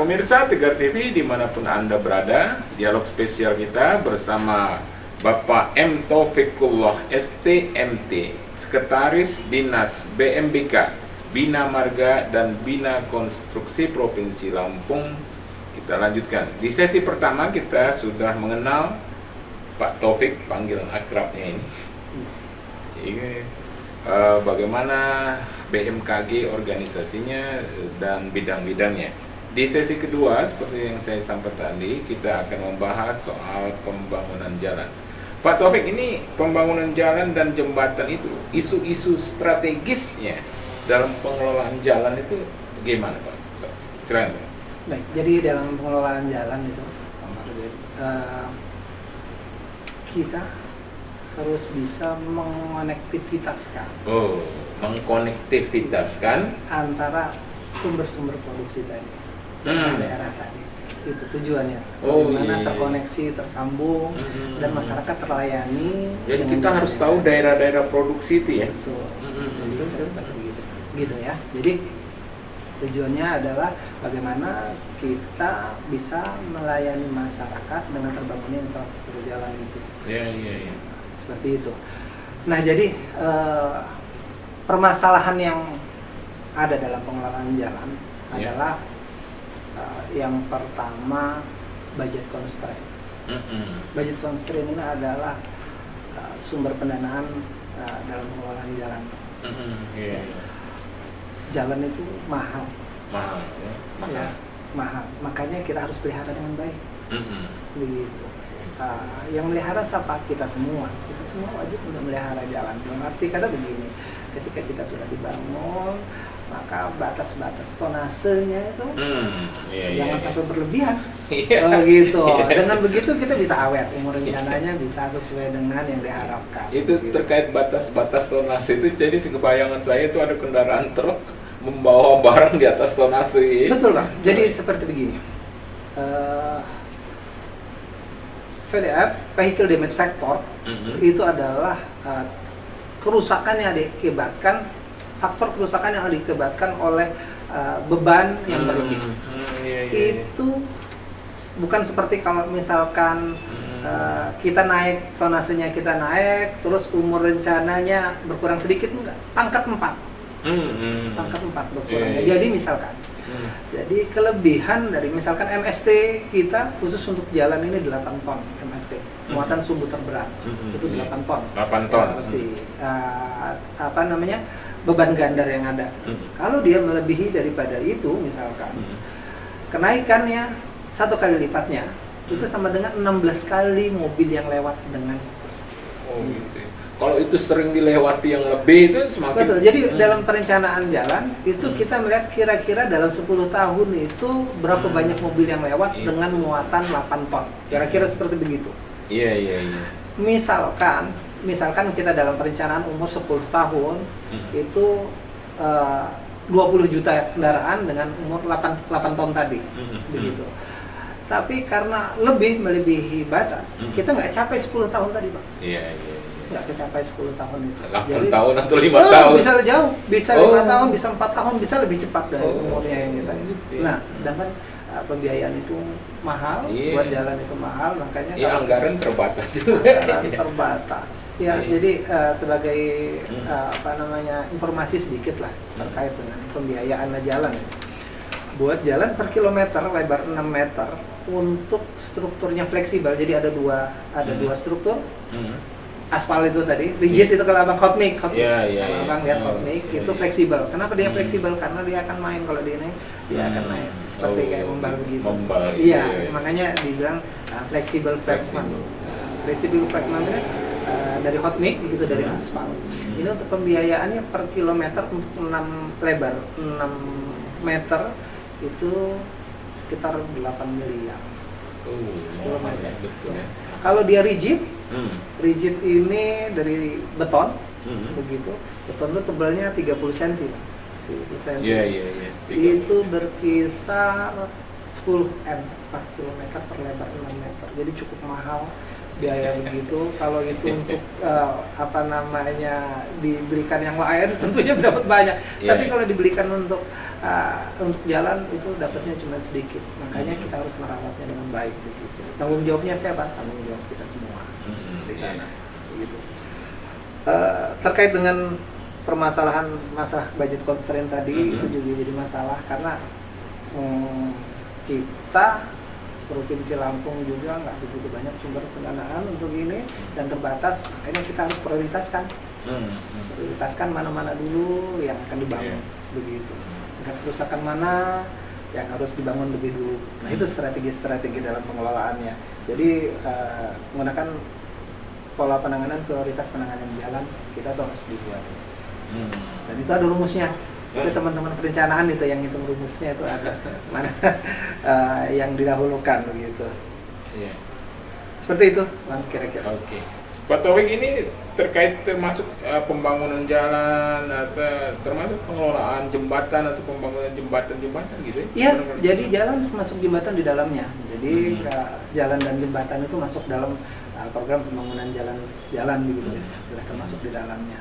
Pemirsa Tegar TV dimanapun Anda berada, dialog spesial kita bersama Bapak M. Taufikullah STMT, Sekretaris Dinas BMBK, Bina Marga dan Bina Konstruksi Provinsi Lampung. Kita lanjutkan. Di sesi pertama kita sudah mengenal Pak Taufik, panggilan akrabnya ini. Bagaimana BMKG organisasinya dan bidang-bidangnya. Di sesi kedua, seperti yang saya sampaikan tadi, kita akan membahas soal pembangunan jalan. Pak Taufik, ini pembangunan jalan dan jembatan itu, isu-isu strategisnya dalam pengelolaan jalan itu gimana, Pak? Silakan. Baik, jadi dalam pengelolaan jalan itu, kita harus bisa mengkonektivitaskan. Mengkonektivitaskan antara sumber-sumber produksi tadi, daerah tadi. Itu tujuannya. Bagaimana terkoneksi, tersambung, dan masyarakat terlayani. Jadi kita harus tahu daerah-daerah produksi itu ya. Betul. Jadi seperti begitu. Gitu ya. Jadi tujuannya adalah bagaimana kita bisa melayani masyarakat dengan terbangunnya infrastruktur jalan itu. Iya. Seperti itu. Nah, jadi permasalahan yang ada dalam pengelolaan jalan adalah yang pertama budget constraint. Budget constraint ini adalah sumber pendanaan dalam pengelolaan jalan. Jalan itu mahal. Mahal. Makanya kita harus pelihara dengan baik. Begitu. Yang melihara siapa? Kita semua wajib untuk melihara jalan. Arti kata begini, ketika kita sudah dibangun, maka batas-batas tonasenya itu jangan sampai berlebihan. Gitu. Dengan begitu kita bisa awet, umur rencananya bisa sesuai dengan yang diharapkan. Itu gitu. Terkait batas-batas tonase itu, jadi kebayangan saya itu ada kendaraan truk membawa barang di atas tonase. Betul, Bang. Jadi seperti begini. VDF, Vehicle Damage Factor, itu adalah kerusakan yang diakibatkan, faktor kerusakan yang diakibatkan oleh beban yang berlebih. Itu bukan seperti kalau misalkan kita naik, tonasenya kita naik, terus umur rencananya berkurang sedikit, enggak, pangkat 4. Pangkat 4 berkurang. Jadi misalkan jadi kelebihan dari misalkan MST kita khusus untuk jalan ini 8 ton MST, muatan sumbu terberat itu 8 ton. 8 ton. Harus di beban gandar yang ada. Kalau dia melebihi daripada itu misalkan, kenaikannya 1 kali lipatnya itu sama dengan 16 kali mobil yang lewat dengan. Gitu. Kalau itu sering dilewati yang lebih itu semakin. Betul. Jadi dalam perencanaan jalan itu kita melihat kira-kira dalam 10 tahun itu berapa banyak mobil yang lewat dengan muatan 8 ton. Kira-kira seperti begitu. Iya. Misalkan kita dalam perencanaan umur 10 tahun itu 20 juta kendaraan dengan umur 8 ton tadi. Begitu. Tapi karena melebihi batas, kita nggak capai 10 tahun tadi, Pak. Iya. Nggak kecapai 10 tahun itu. 8 tahun atau 5 tahun? Bisa jauh, bisa 5 tahun, bisa 4 tahun, bisa lebih cepat dari umurnya yang kita. Nah, sedangkan pembiayaan itu mahal, buat jalan itu mahal, makanya anggaran terbatas juga. Anggaran terbatas. Jadi sebagai informasi sedikit lah terkait dengan pembiayaan jalan. Buat jalan per kilometer lebar 6 meter untuk strukturnya fleksibel. Jadi ada dua struktur. Aspal itu tadi, rigid itu kalau abang hot mix. Kalau abang lihat hot mix itu fleksibel. Kenapa dia fleksibel? Karena dia akan main, kalau dia naik, dia akan naik. Seperti kayak membal begitu. Makanya dibilang fleksibel fragment. Fleksibel fragment dari hot mix begitu, dari aspal. Ini untuk pembiayaannya per kilometer untuk 6 meter itu sekitar 8 miliar. Kilometer. Kalau dia rigid ini dari beton, begitu. Beton itu tebalnya 30 cm. 30 cm. Itu berkisar 10 M per kilometer per lebar 6 meter. Jadi cukup mahal biaya begitu. Kalau itu untuk apa namanya dibelikan yang lain tentunya dapat banyak. Tapi kalau dibelikan untuk jalan itu dapatnya cuma sedikit. Makanya kita harus merawatnya dengan baik begitu. Tanggung jawabnya siapa? Tanggung jawab kita semua di sana. Begitu. Terkait dengan permasalahan masalah budget constraint tadi itu juga jadi masalah karena kita Provinsi Lampung juga nggak begitu banyak sumber pendanaan untuk ini dan terbatas, makanya kita harus prioritaskan mana-mana dulu yang akan dibangun begitu. Tingkat kerusakan mana yang harus dibangun lebih dulu. Nah itu strategi dalam pengelolaannya. Jadi menggunakan pola penanganan prioritas penanganan jalan kita tuh harus dibuat. Dan itu ada rumusnya. Itu teman-teman perencanaan itu yang hitung rumusnya itu ada mana yang didahulukan begitu. Iya. Seperti itu, Bang, kira-kira. Oke. Pak Taufik, ini termasuk pembangunan jalan atau termasuk pengelolaan jembatan atau pembangunan jembatan gitu ya? Iya, jadi jalan termasuk jembatan di dalamnya. Jadi jalan dan jembatan itu masuk dalam program pembangunan jalan begitu ya. Sudah termasuk di dalamnya.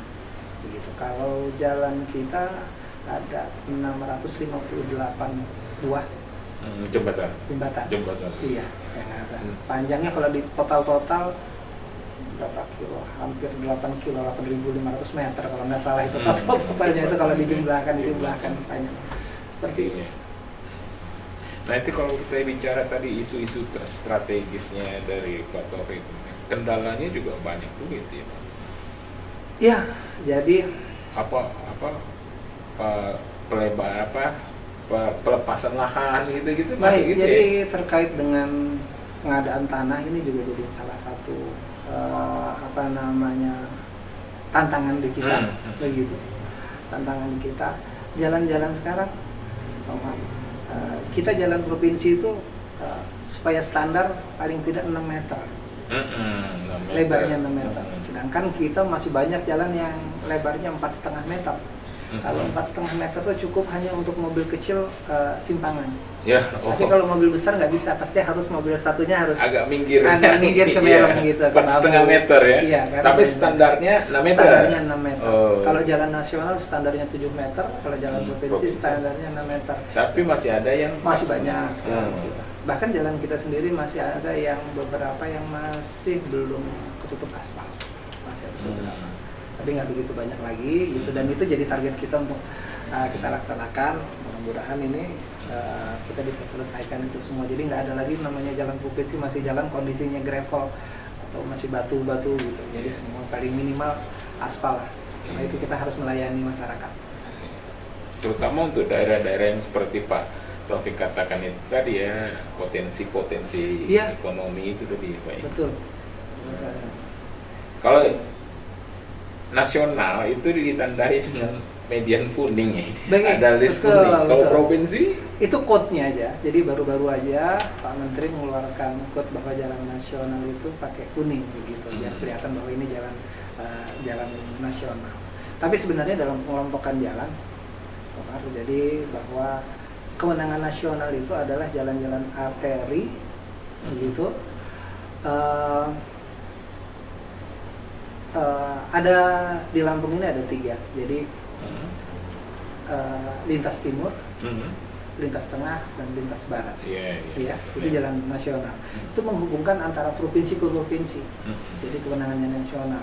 Begitu. Kalau jalan kita ada 658 buah jembatan. Iya, yang ada. Panjangnya kalau di total berapa kilo? Hampir 8 kilo, 8.500 meter kalau nggak salah itu totalnya itu kalau dijumlahkan panjangnya. Seperti itu. Nah itu kalau kita bicara tadi isu-isu strategisnya dari Pak Taufik, kendalanya juga banyak juga itu ya Pak? Iya, jadi pelepasan lahan gitu baik, gitu jadi ya? terkait dengan pengadaan tanah ini juga jadi salah satu tantangan di kita begitu. Tantangan kita jalan-jalan sekarang kita jalan provinsi itu supaya standar paling tidak 6 meter. Lebarnya 6 meter. Sedangkan kita masih banyak jalan yang lebarnya 4,5 meter. Kalau 4,5 meter itu cukup hanya untuk mobil kecil simpangan. Ya. Tapi kalau mobil besar nggak bisa, pasti harus mobil satunya harus agak minggir ke belakang gitu. 4,5 meter ya. Iya, tapi standarnya 6 meter. Standarnya 6 meter. Kalau jalan nasional standarnya 7 meter, kalau jalan provinsi standarnya 6 meter. Tapi masih ada yang masih banyak. Gitu. Bahkan jalan kita sendiri masih ada yang beberapa yang masih belum ketutup aspal. Masih ada beberapa. Tapi nggak begitu banyak lagi gitu, dan itu jadi target kita untuk kita laksanakan. Mudah-mudahan ini kita bisa selesaikan itu semua, jadi nggak ada lagi namanya jalan provinsi masih jalan kondisinya gravel atau masih batu-batu gitu, jadi semua paling minimal aspal lah. Karena itu kita harus melayani masyarakat, terutama untuk daerah-daerah yang seperti Pak Taufik katakan itu tadi ya, potensi ekonomi itu tadi Pak. Betul. Kalau nasional itu ditandai dengan median kuning ya. Ada list kuning. Kalau provinsi itu code-nya aja. Jadi baru-baru aja Pak Menteri mengeluarkan code bahwa jalan nasional itu pakai kuning begitu, biar kelihatan bahwa ini jalan nasional. Tapi sebenarnya dalam pengelompokan jalan jadi bahwa kewenangan nasional itu adalah jalan-jalan arteri begitu. Ada di Lampung ini ada 3, jadi lintas timur, lintas tengah, dan lintas barat. Itu jalan nasional. Itu menghubungkan antara provinsi ke provinsi, jadi kewenangannya nasional.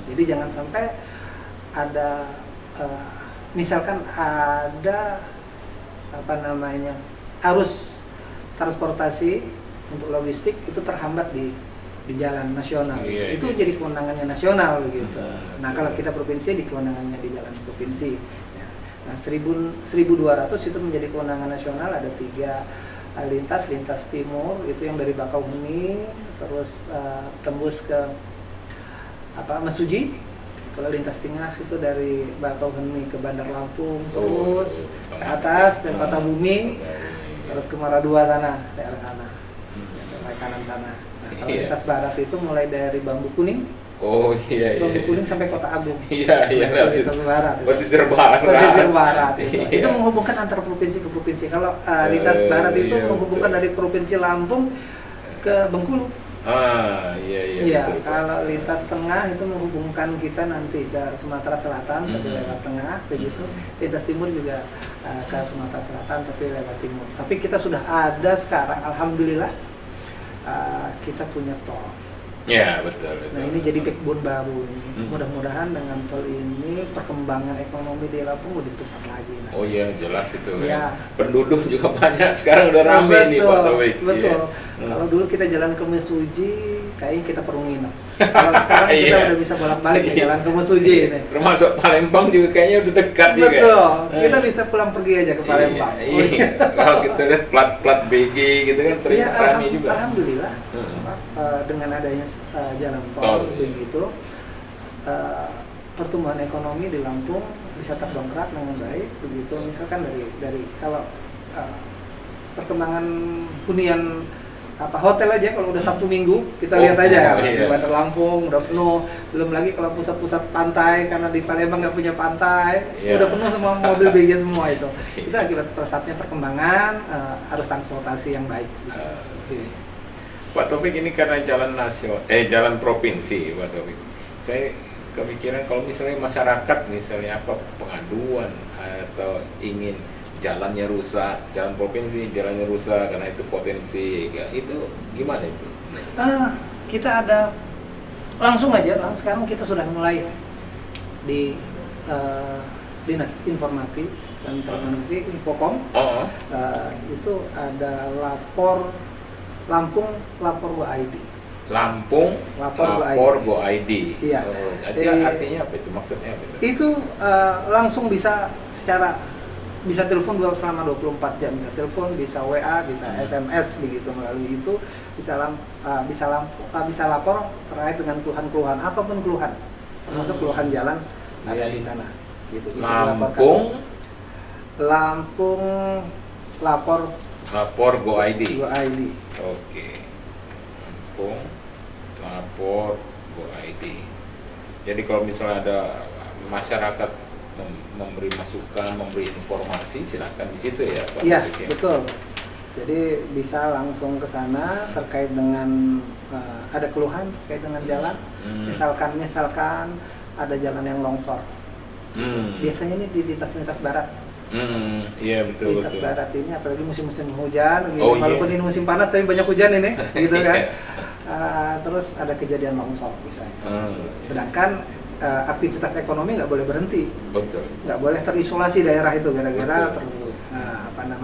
Jadi jangan sampai ada, misalkan ada arus transportasi untuk logistik itu terhambat di jalan nasional, itu jadi kewenangannya nasional gitu. Nah kalau kita provinsi di kewenangannya di jalan provinsi. Ya. Nah 1.200 itu menjadi kewenangan nasional, ada 3 lintas timur itu yang dari Bakauheni terus tembus ke Mesuji. Kalau lintas tengah itu dari Bakauheni ke Bandar Lampung terus ke atas ke Kota Bumi terus ke Maradua sana, daerah sana, kanan sana. Kalau lintas barat itu mulai dari Bambu Kuning, Bambu Kuning sampai Kota Agung. Lintas barat. Pesisir barat. Itu menghubungkan antar provinsi ke provinsi. Kalau lintas barat itu menghubungkan dari provinsi Lampung ke Bengkulu. Iya Iya, betul Pak. kalau lintas tengah itu menghubungkan kita nanti ke Sumatera Selatan tapi lewat tengah, begitu. Lintas timur juga ke Sumatera Selatan tapi lewat timur. Tapi kita sudah ada sekarang, alhamdulillah kita punya tol. Ya betul. Nah ini jadi backbone baru ini. Mudah-mudahan dengan tol ini perkembangan ekonomi di Lampung lebih pesat lagi. Nah. Oh iya jelas itu Ya. Penduduk juga banyak sekarang udah rame nih Pak Taufik. Betul. Iya. Kalau dulu kita jalan ke Mesuji, kayaknya kita perlu nginep. Kalau sekarang kita Iya. udah bisa bolak-balik ke jalan ke Mesuji ini. Termasuk Palembang juga kayaknya udah dekat juga. Betul. Kita bisa pulang pergi aja ke Palembang. Iya. Kalau kita lihat plat BG gitu kan sering Ya, rame juga. alhamdulillah dengan adanya jalan tol begitu pertumbuhan ekonomi di Lampung bisa terdongkrak dengan baik begitu. Misalkan dari kalau perkembangan hunian hotel aja kalau udah Sabtu Minggu kita lihat aja di Bandar Lampung udah penuh, belum lagi kalau pusat-pusat pantai karena di Palembang nggak punya pantai udah penuh semua mobil BG semua itu akibat pesatnya perkembangan arus transportasi yang baik gitu. Pak Taufik ini karena jalan provinsi Pak Taufik, saya kepikiran kalau misalnya masyarakat misalnya pengaduan atau ingin jalannya rusak, jalan provinsi jalannya rusak karena itu potensi itu gimana itu? Kita ada langsung aja sekarang kita sudah mulai di Dinas Informasi dan Telekomunikasi Infokom itu ada Lampung lapor Go ID. Lampung lapor Go ID. Iya. Artinya apa itu? Maksudnya apa itu? Itu langsung bisa bisa telepon selama 24 jam, bisa telepon, bisa WA, bisa SMS begitu. Melalui itu bisa lapor terkait dengan keluhan-keluhan apapun keluhan, termasuk keluhan jalan ada di sana. Gitu bisa Lampung lapor Go ID. Go ID. Oke. Lampung lapor Go ID. Jadi kalau misalnya ada masyarakat memberi masukan, memberi informasi, silakan di situ ya Pak. Iya, betul. Jadi bisa langsung ke sana terkait dengan ada keluhan terkait dengan jalan. Misalkan ada jalan yang longsor. Biasanya ini di lintas barat. Iya betul. Lintas barat ini apalagi musim-musim hujan, gitu. Walaupun ini musim panas tapi banyak hujan ini, gitu kan. Terus ada kejadian longsor misalnya. Sedangkan aktivitas ekonomi nggak boleh berhenti. Betul. Nggak boleh terisolasi daerah itu gara-gara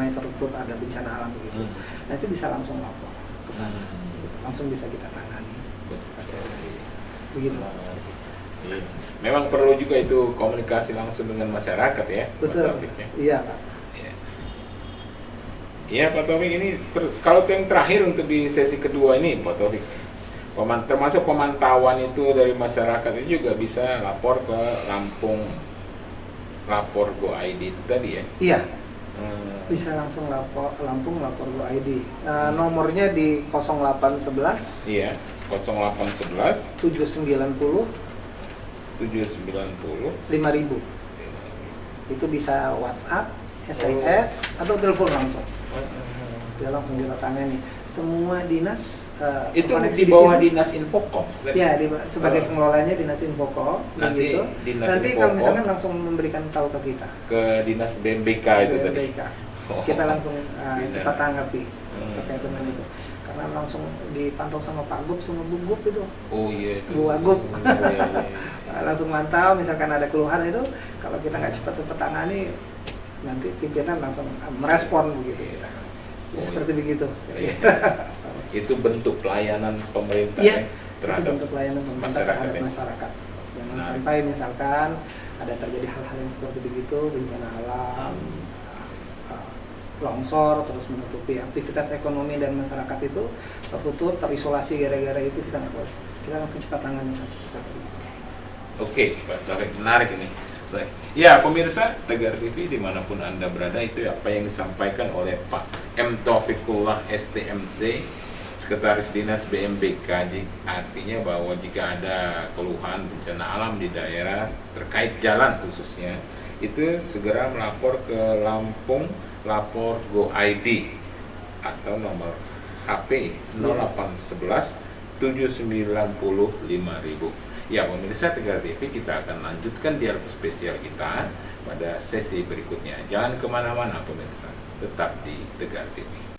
tertutup ada bencana alam begitu. Nah itu bisa langsung lapor ke sana, langsung bisa kita tangani. Begitu. Memang perlu juga itu komunikasi langsung dengan masyarakat ya. Betul. Iya Pak. Iya Pak Taufik, ini kalau yang terakhir untuk di sesi kedua ini Pak Taufik, termasuk pemantauan itu dari masyarakat itu juga bisa lapor ke lapor Go ID itu tadi ya? Iya. Bisa langsung Lampung lapor Go ID. Nomornya di 0811. Iya. 0811 790 5000. Itu bisa WhatsApp, SMS atau telepon langsung. Dia langsung kita tangani. Semua dinas itu di bawah Dinas Infokom. Ya, sebagai pengelolanya Dinas Infokom. Nanti kalau misalkan langsung memberikan tahu ke kita. Ke Dinas BMBK itu tadi. Kita langsung cepat tanggapi terkait dengan itu. Karena langsung dipantau sama Pak Gup sama Bu Gup itu. Oh iya itu. Bu Gup. Langsung mantau, misalkan ada keluhan itu, kalau kita nggak cepat tangani, nanti pimpinan langsung merespon begitu kita. Seperti begitu. Itu bentuk pelayanan pemerintah terhadap bentuk pelayanan pemerintah terhadap masyarakat. Jangan sampai misalkan ada terjadi hal-hal yang seperti begitu, bencana alam, longsor, terus menutupi aktivitas ekonomi dan masyarakat itu tertutup, terisolasi gara-gara itu, kita nggak boleh. Kita langsung cepat tangani seperti itu. Oke, Pak Taufik, menarik ini. Baik. Ya, pemirsa Tegar TV dimanapun Anda berada, itu apa yang disampaikan oleh Pak M. Taufikullah STMT, Sekretaris Dinas BMBK. Artinya bahwa jika ada keluhan bencana alam di daerah terkait jalan khususnya, itu segera melapor ke Lampung lapor Go ID atau nomor HP 0811 795.000. Ya pemirsa Tegar TV, kita akan lanjutkan dialog spesial kita pada sesi berikutnya. Jangan kemana-mana pemirsa, tetap di Tegar TV.